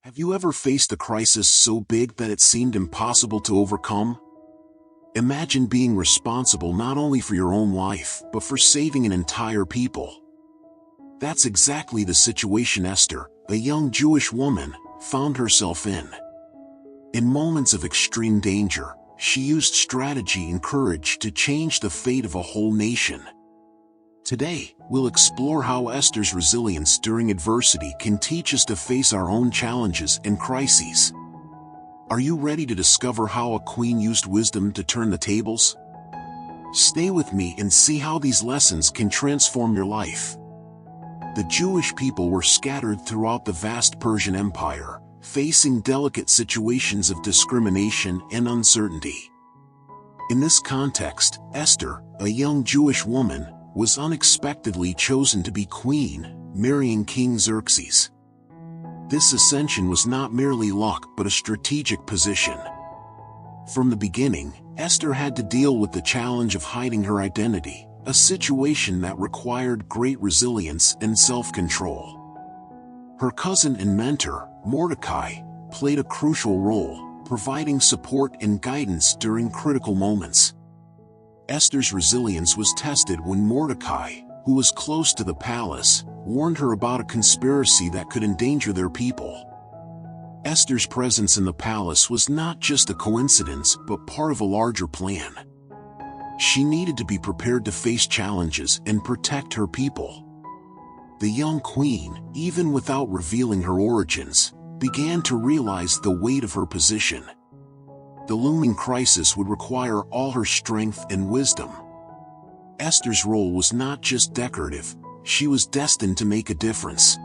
Have you ever faced a crisis so big that it seemed impossible to overcome? Imagine being responsible not only for your own life, but for saving an entire people. That's exactly the situation Esther, a young Jewish woman, found herself in. In moments of extreme danger, she used strategy and courage to change the fate of a whole nation. Today, we'll explore how Esther's resilience during adversity can teach us to face our own challenges and crises. Are you ready to discover how a queen used wisdom to turn the tables? Stay with me and see how these lessons can transform your life. The Jewish people were scattered throughout the vast Persian Empire, facing delicate situations of discrimination and uncertainty. In this context, Esther, a young Jewish woman, was unexpectedly chosen to be queen, marrying King Xerxes. This ascension was not merely luck but a strategic position. From the beginning, Esther had to deal with the challenge of hiding her identity, a situation that required great resilience and self-control. Her cousin and mentor, Mordecai, played a crucial role, providing support and guidance during critical moments. Esther's resilience was tested when Mordecai, who was close to the palace, warned her about a conspiracy that could endanger their people. Esther's presence in the palace was not just a coincidence but part of a larger plan. She needed to be prepared to face challenges and protect her people. The young queen, even without revealing her origins, began to realize the weight of her position. The looming crisis would require all her strength and wisdom. Esther's role was not just decorative, she was destined to make a difference.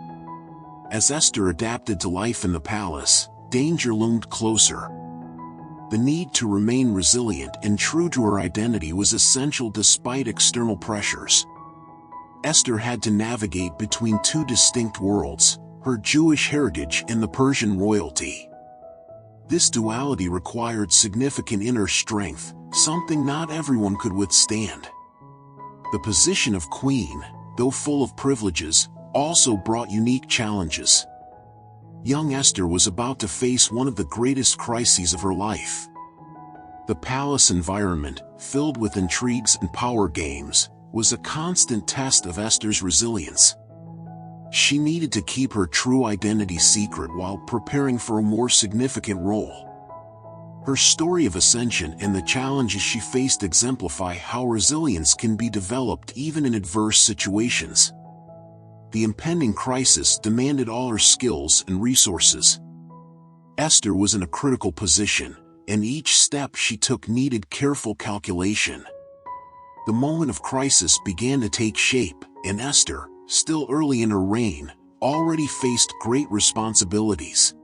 As Esther adapted to life in the palace, danger loomed closer. The need to remain resilient and true to her identity was essential despite external pressures. Esther had to navigate between two distinct worlds, her Jewish heritage and the Persian royalty. This duality required significant inner strength, something not everyone could withstand. The position of queen, though full of privileges, also brought unique challenges. Young Esther was about to face one of the greatest crises of her life. The palace environment, filled with intrigues and power games, was a constant test of Esther's resilience. She needed to keep her true identity secret while preparing for a more significant role. Her story of ascension and the challenges she faced exemplify how resilience can be developed even in adverse situations. The impending crisis demanded all her skills and resources. Esther was in a critical position, and each step she took needed careful calculation. The moment of crisis began to take shape, and Esther, still early in her reign, already faced great responsibilities.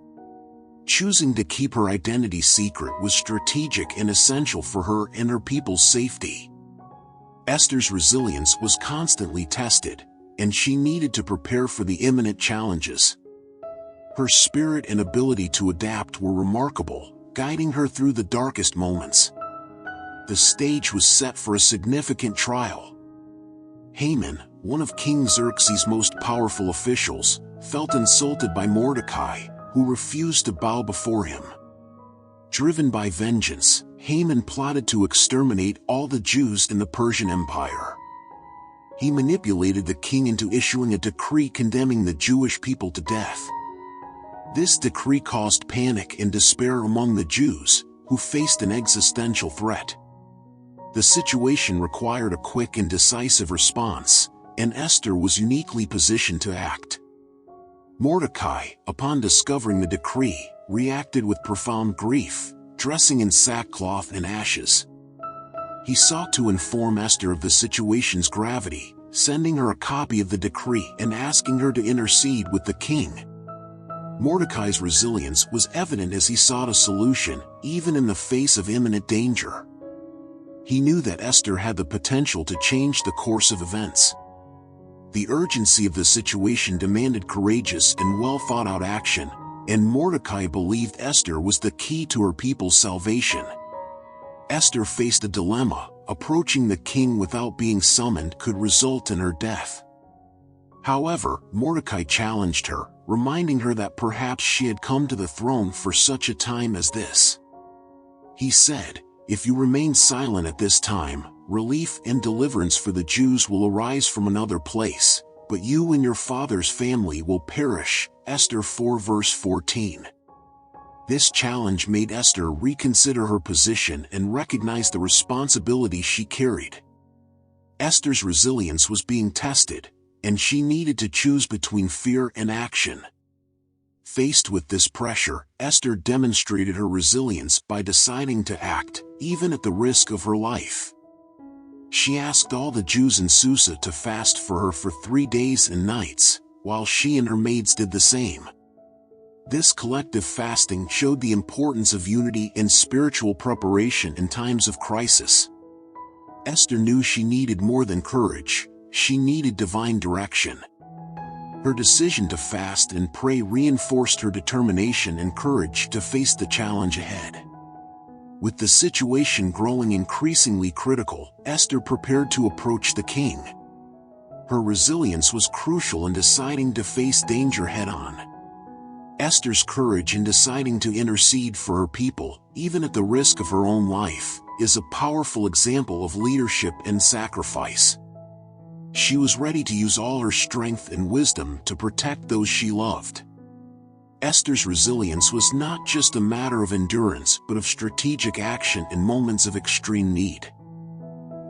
Choosing to keep her identity secret was strategic and essential for her and her people's safety. Esther's resilience was constantly tested, and she needed to prepare for the imminent challenges. Her spirit and ability to adapt were remarkable, guiding her through the darkest moments. The stage was set for a significant trial. Haman, one of King Xerxes' most powerful officials, felt insulted by Mordecai, who refused to bow before him. Driven by vengeance, Haman plotted to exterminate all the Jews in the Persian Empire. He manipulated the king into issuing a decree condemning the Jewish people to death. This decree caused panic and despair among the Jews, who faced an existential threat. The situation required a quick and decisive response, and Esther was uniquely positioned to act. Mordecai, upon discovering the decree, reacted with profound grief, dressing in sackcloth and ashes. He sought to inform Esther of the situation's gravity, sending her a copy of the decree and asking her to intercede with the king. Mordecai's resilience was evident as he sought a solution, even in the face of imminent danger. He knew that Esther had the potential to change the course of events. The urgency of the situation demanded courageous and well-thought-out action, and Mordecai believed Esther was the key to her people's salvation. Esther faced a dilemma. Approaching the king without being summoned could result in her death. However, Mordecai challenged her, reminding her that perhaps she had come to the throne for such a time as this. He said, "If you remain silent at this time, relief and deliverance for the Jews will arise from another place, but you and your father's family will perish." Esther 4 verse 14. This challenge made Esther reconsider her position and recognize the responsibility she carried. Esther's resilience was being tested, and she needed to choose between fear and action. Faced with this pressure, Esther demonstrated her resilience by deciding to act, even at the risk of her life. She asked all the Jews in Susa to fast for her for 3 days and nights, while she and her maids did the same. This collective fasting showed the importance of unity and spiritual preparation in times of crisis. Esther knew she needed more than courage, she needed divine direction. Her decision to fast and pray reinforced her determination and courage to face the challenge ahead. With the situation growing increasingly critical, Esther prepared to approach the king. Her resilience was crucial in deciding to face danger head-on. Esther's courage in deciding to intercede for her people, even at the risk of her own life, is a powerful example of leadership and sacrifice. She was ready to use all her strength and wisdom to protect those she loved. Esther's resilience was not just a matter of endurance but of strategic action in moments of extreme need.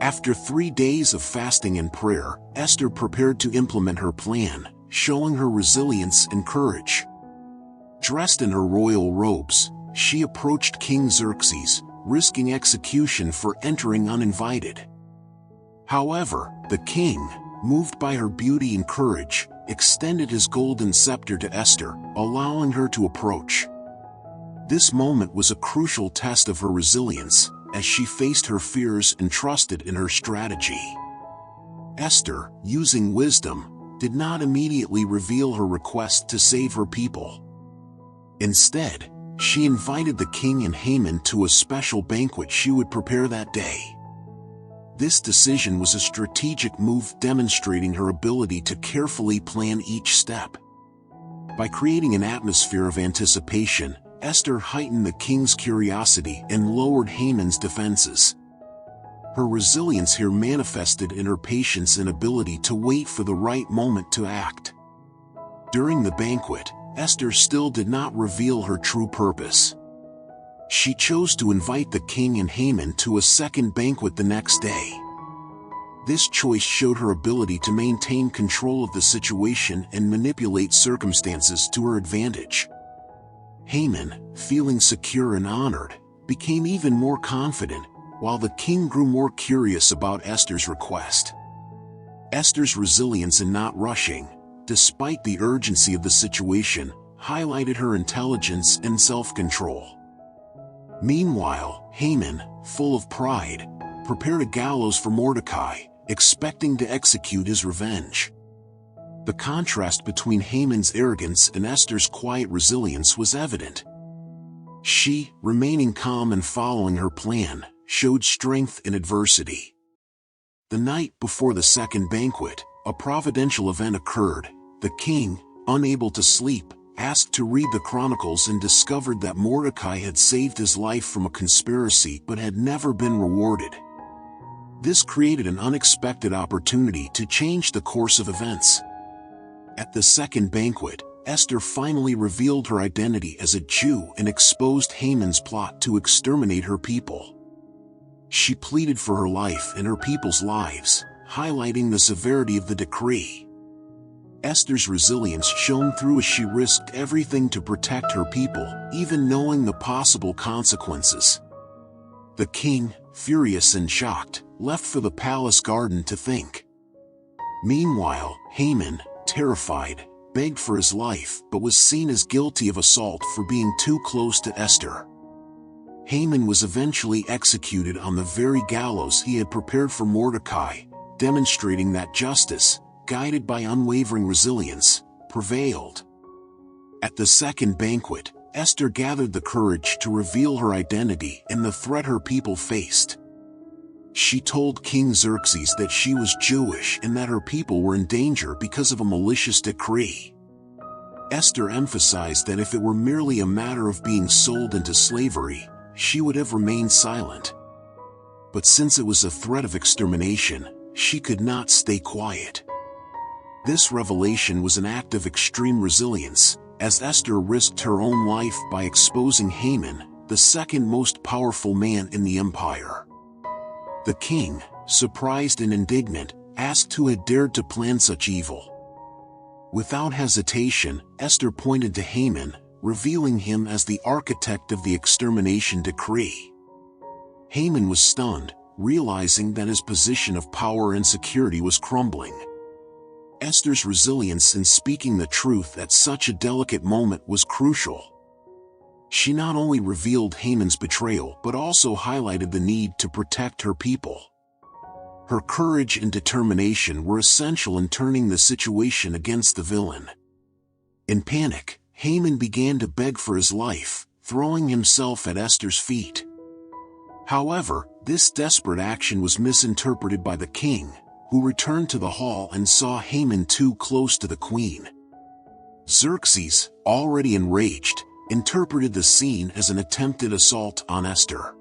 After 3 days of fasting and prayer, Esther prepared to implement her plan, showing her resilience and courage. Dressed in her royal robes, she approached King Xerxes, risking execution for entering uninvited. However, the king, moved by her beauty and courage, extended his golden scepter to Esther, allowing her to approach. This moment was a crucial test of her resilience, as she faced her fears and trusted in her strategy. Esther, using wisdom, did not immediately reveal her request to save her people. Instead, she invited the king and Haman to a special banquet she would prepare that day. This decision was a strategic move demonstrating her ability to carefully plan each step. By creating an atmosphere of anticipation, Esther heightened the king's curiosity and lowered Haman's defenses. Her resilience here manifested in her patience and ability to wait for the right moment to act. During the banquet, Esther still did not reveal her true purpose. She chose to invite the king and Haman to a second banquet the next day. This choice showed her ability to maintain control of the situation and manipulate circumstances to her advantage. Haman, feeling secure and honored, became even more confident, while the king grew more curious about Esther's request. Esther's resilience in not rushing, despite the urgency of the situation, highlighted her intelligence and self-control. Meanwhile, Haman, full of pride, prepared a gallows for Mordecai, expecting to execute his revenge. The contrast between Haman's arrogance and Esther's quiet resilience was evident. She, remaining calm and following her plan, showed strength in adversity. The night before the second banquet, a providential event occurred. The king, unable to sleep, asked to read the chronicles and discovered that Mordecai had saved his life from a conspiracy but had never been rewarded. This created an unexpected opportunity to change the course of events. At the second banquet, Esther finally revealed her identity as a Jew and exposed Haman's plot to exterminate her people. She pleaded for her life and her people's lives, highlighting the severity of the decree. Esther's resilience shone through as she risked everything to protect her people, even knowing the possible consequences. The king, furious and shocked, left for the palace garden to think. Meanwhile, Haman, terrified, begged for his life but was seen as guilty of assault for being too close to Esther. Haman was eventually executed on the very gallows he had prepared for Mordecai, demonstrating that justice, guided by unwavering resilience, prevailed. At the second banquet, Esther gathered the courage to reveal her identity and the threat her people faced. She told King Xerxes that she was Jewish and that her people were in danger because of a malicious decree. Esther emphasized that if it were merely a matter of being sold into slavery, she would have remained silent. But since it was a threat of extermination, she could not stay quiet. This revelation was an act of extreme resilience, as Esther risked her own life by exposing Haman, the second most powerful man in the empire. The king, surprised and indignant, asked who had dared to plan such evil. Without hesitation, Esther pointed to Haman, revealing him as the architect of the extermination decree. Haman was stunned, realizing that his position of power and security was crumbling. Esther's resilience in speaking the truth at such a delicate moment was crucial. She not only revealed Haman's betrayal but also highlighted the need to protect her people. Her courage and determination were essential in turning the situation against the villain. In panic, Haman began to beg for his life, throwing himself at Esther's feet. However, this desperate action was misinterpreted by the king, who returned to the hall and saw Haman too close to the queen. Xerxes, already enraged, interpreted the scene as an attempted assault on Esther.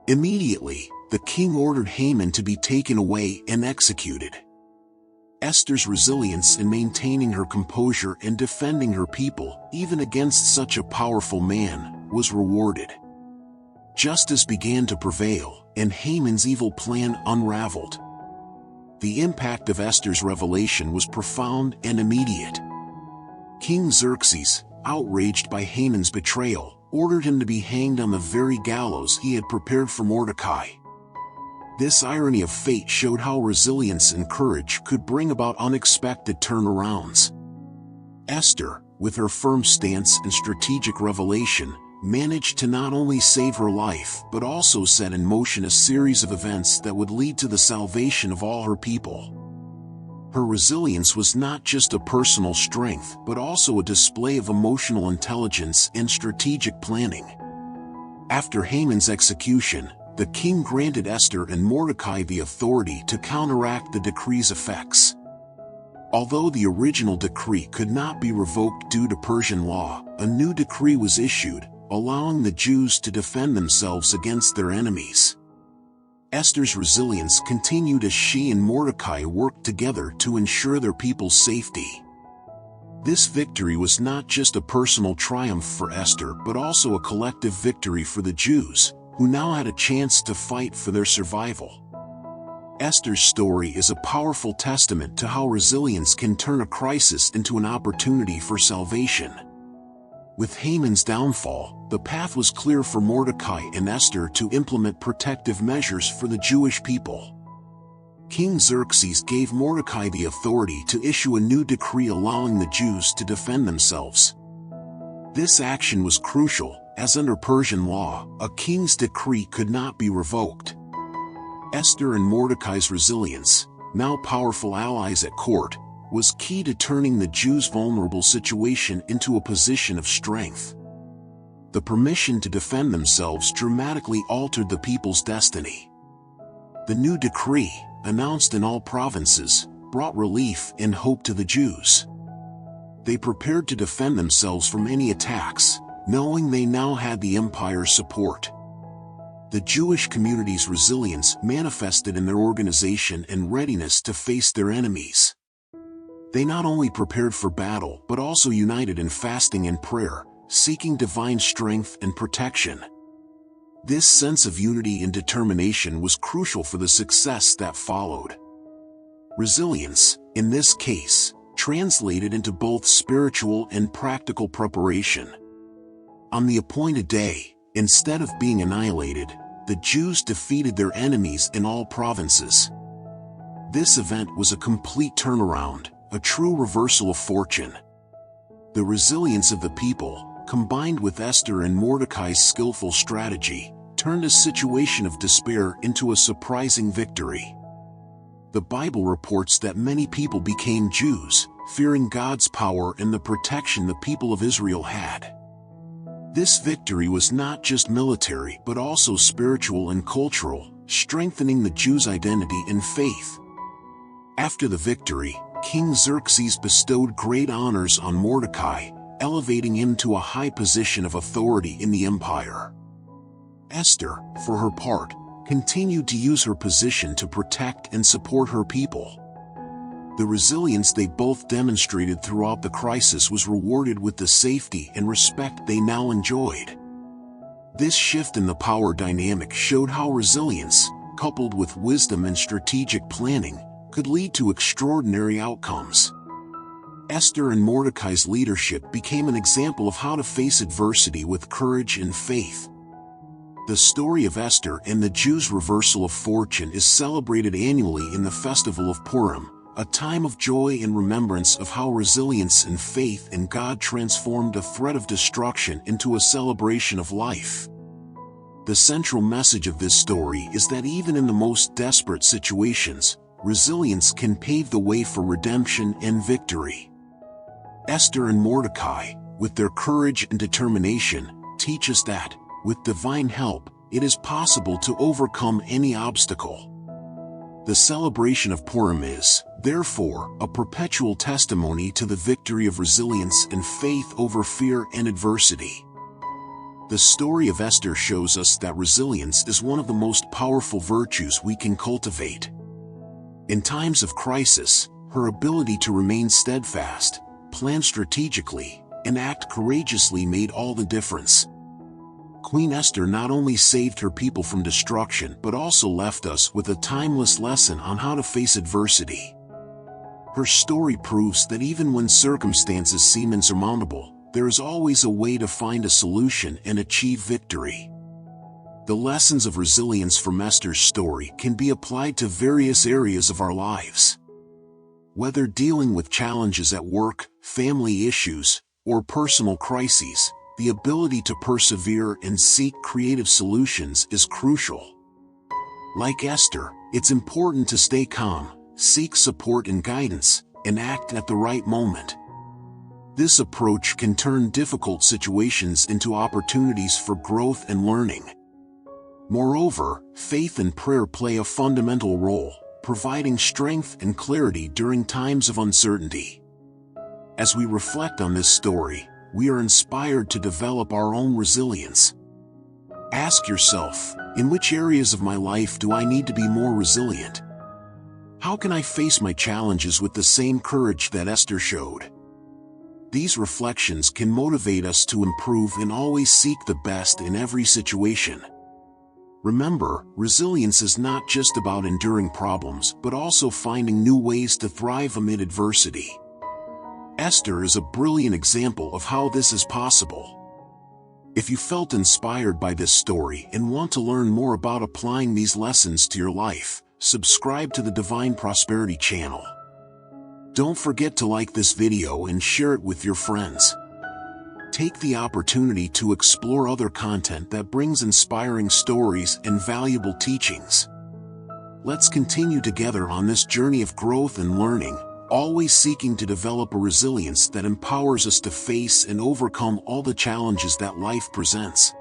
Immediately, the king ordered Haman to be taken away and executed. Esther's resilience in maintaining her composure and defending her people, even against such a powerful man, was rewarded. Justice began to prevail, and Haman's evil plan unraveled. The impact of Esther's revelation was profound and immediate. King Xerxes, outraged by Haman's betrayal, ordered him to be hanged on the very gallows he had prepared for Mordecai. This irony of fate showed how resilience and courage could bring about unexpected turnarounds. Esther, with her firm stance and strategic revelation, managed to not only save her life but also set in motion a series of events that would lead to the salvation of all her people. Her resilience was not just a personal strength but also a display of emotional intelligence and strategic planning. After Haman's execution, the king granted Esther and Mordecai the authority to counteract the decree's effects. Although the original decree could not be revoked due to Persian law, a new decree was issued, allowing the Jews to defend themselves against their enemies. Esther's resilience continued as she and Mordecai worked together to ensure their people's safety. This victory was not just a personal triumph for Esther but also a collective victory for the Jews, who now had a chance to fight for their survival. Esther's story is a powerful testament to how resilience can turn a crisis into an opportunity for salvation. With Haman's downfall, the path was clear for Mordecai and Esther to implement protective measures for the Jewish people. King Xerxes gave Mordecai the authority to issue a new decree allowing the Jews to defend themselves. This action was crucial, as under Persian law, a king's decree could not be revoked. Esther and Mordecai's resilience, now powerful allies at court, was key to turning the Jews' vulnerable situation into a position of strength. The permission to defend themselves dramatically altered the people's destiny. The new decree, announced in all provinces, brought relief and hope to the Jews. They prepared to defend themselves from any attacks, knowing they now had the empire's support. The Jewish community's resilience manifested in their organization and readiness to face their enemies. They not only prepared for battle but also united in fasting and prayer, seeking divine strength and protection. This sense of unity and determination was crucial for the success that followed. Resilience, in this case, translated into both spiritual and practical preparation. On the appointed day, instead of being annihilated, the Jews defeated their enemies in all provinces. This event was a complete turnaround, a true reversal of fortune. The resilience of the people, combined with Esther and Mordecai's skillful strategy, turned a situation of despair into a surprising victory. The Bible reports that many people became Jews, fearing God's power and the protection the people of Israel had. This victory was not just military but also spiritual and cultural, strengthening the Jews' identity and faith. After the victory, King Xerxes bestowed great honors on Mordecai, elevating him to a high position of authority in the empire. Esther, for her part, continued to use her position to protect and support her people. The resilience they both demonstrated throughout the crisis was rewarded with the safety and respect they now enjoyed. This shift in the power dynamic showed how resilience, coupled with wisdom and strategic planning, could lead to extraordinary outcomes. Esther and Mordecai's leadership became an example of how to face adversity with courage and faith. The story of Esther and the Jews' reversal of fortune is celebrated annually in the festival of Purim, a time of joy and remembrance of how resilience and faith in God transformed a threat of destruction into a celebration of life. The central message of this story is that even in the most desperate situations, resilience can pave the way for redemption and victory. Esther and Mordecai, with their courage and determination, teach us that, with divine help, it is possible to overcome any obstacle. The celebration of Purim is, therefore, a perpetual testimony to the victory of resilience and faith over fear and adversity. The story of Esther shows us that resilience is one of the most powerful virtues we can cultivate. In times of crisis, her ability to remain steadfast, plan strategically, and act courageously made all the difference. Queen Esther not only saved her people from destruction but also left us with a timeless lesson on how to face adversity. Her story proves that even when circumstances seem insurmountable, there is always a way to find a solution and achieve victory. The lessons of resilience from Esther's story can be applied to various areas of our lives. Whether dealing with challenges at work, family issues, or personal crises, the ability to persevere and seek creative solutions is crucial. Like Esther, it's important to stay calm, seek support and guidance, and act at the right moment. This approach can turn difficult situations into opportunities for growth and learning. Moreover, faith and prayer play a fundamental role, providing strength and clarity during times of uncertainty. As we reflect on this story, we are inspired to develop our own resilience. Ask yourself, in which areas of my life do I need to be more resilient? How can I face my challenges with the same courage that Esther showed? These reflections can motivate us to improve and always seek the best in every situation. Remember, resilience is not just about enduring problems but also finding new ways to thrive amid adversity. Esther is a brilliant example of how this is possible. If you felt inspired by this story and want to learn more about applying these lessons to your life, subscribe to the Divine Prosperity channel. Don't forget to like this video and share it with your friends. Take the opportunity to explore other content that brings inspiring stories and valuable teachings. Let's continue together on this journey of growth and learning, always seeking to develop a resilience that empowers us to face and overcome all the challenges that life presents.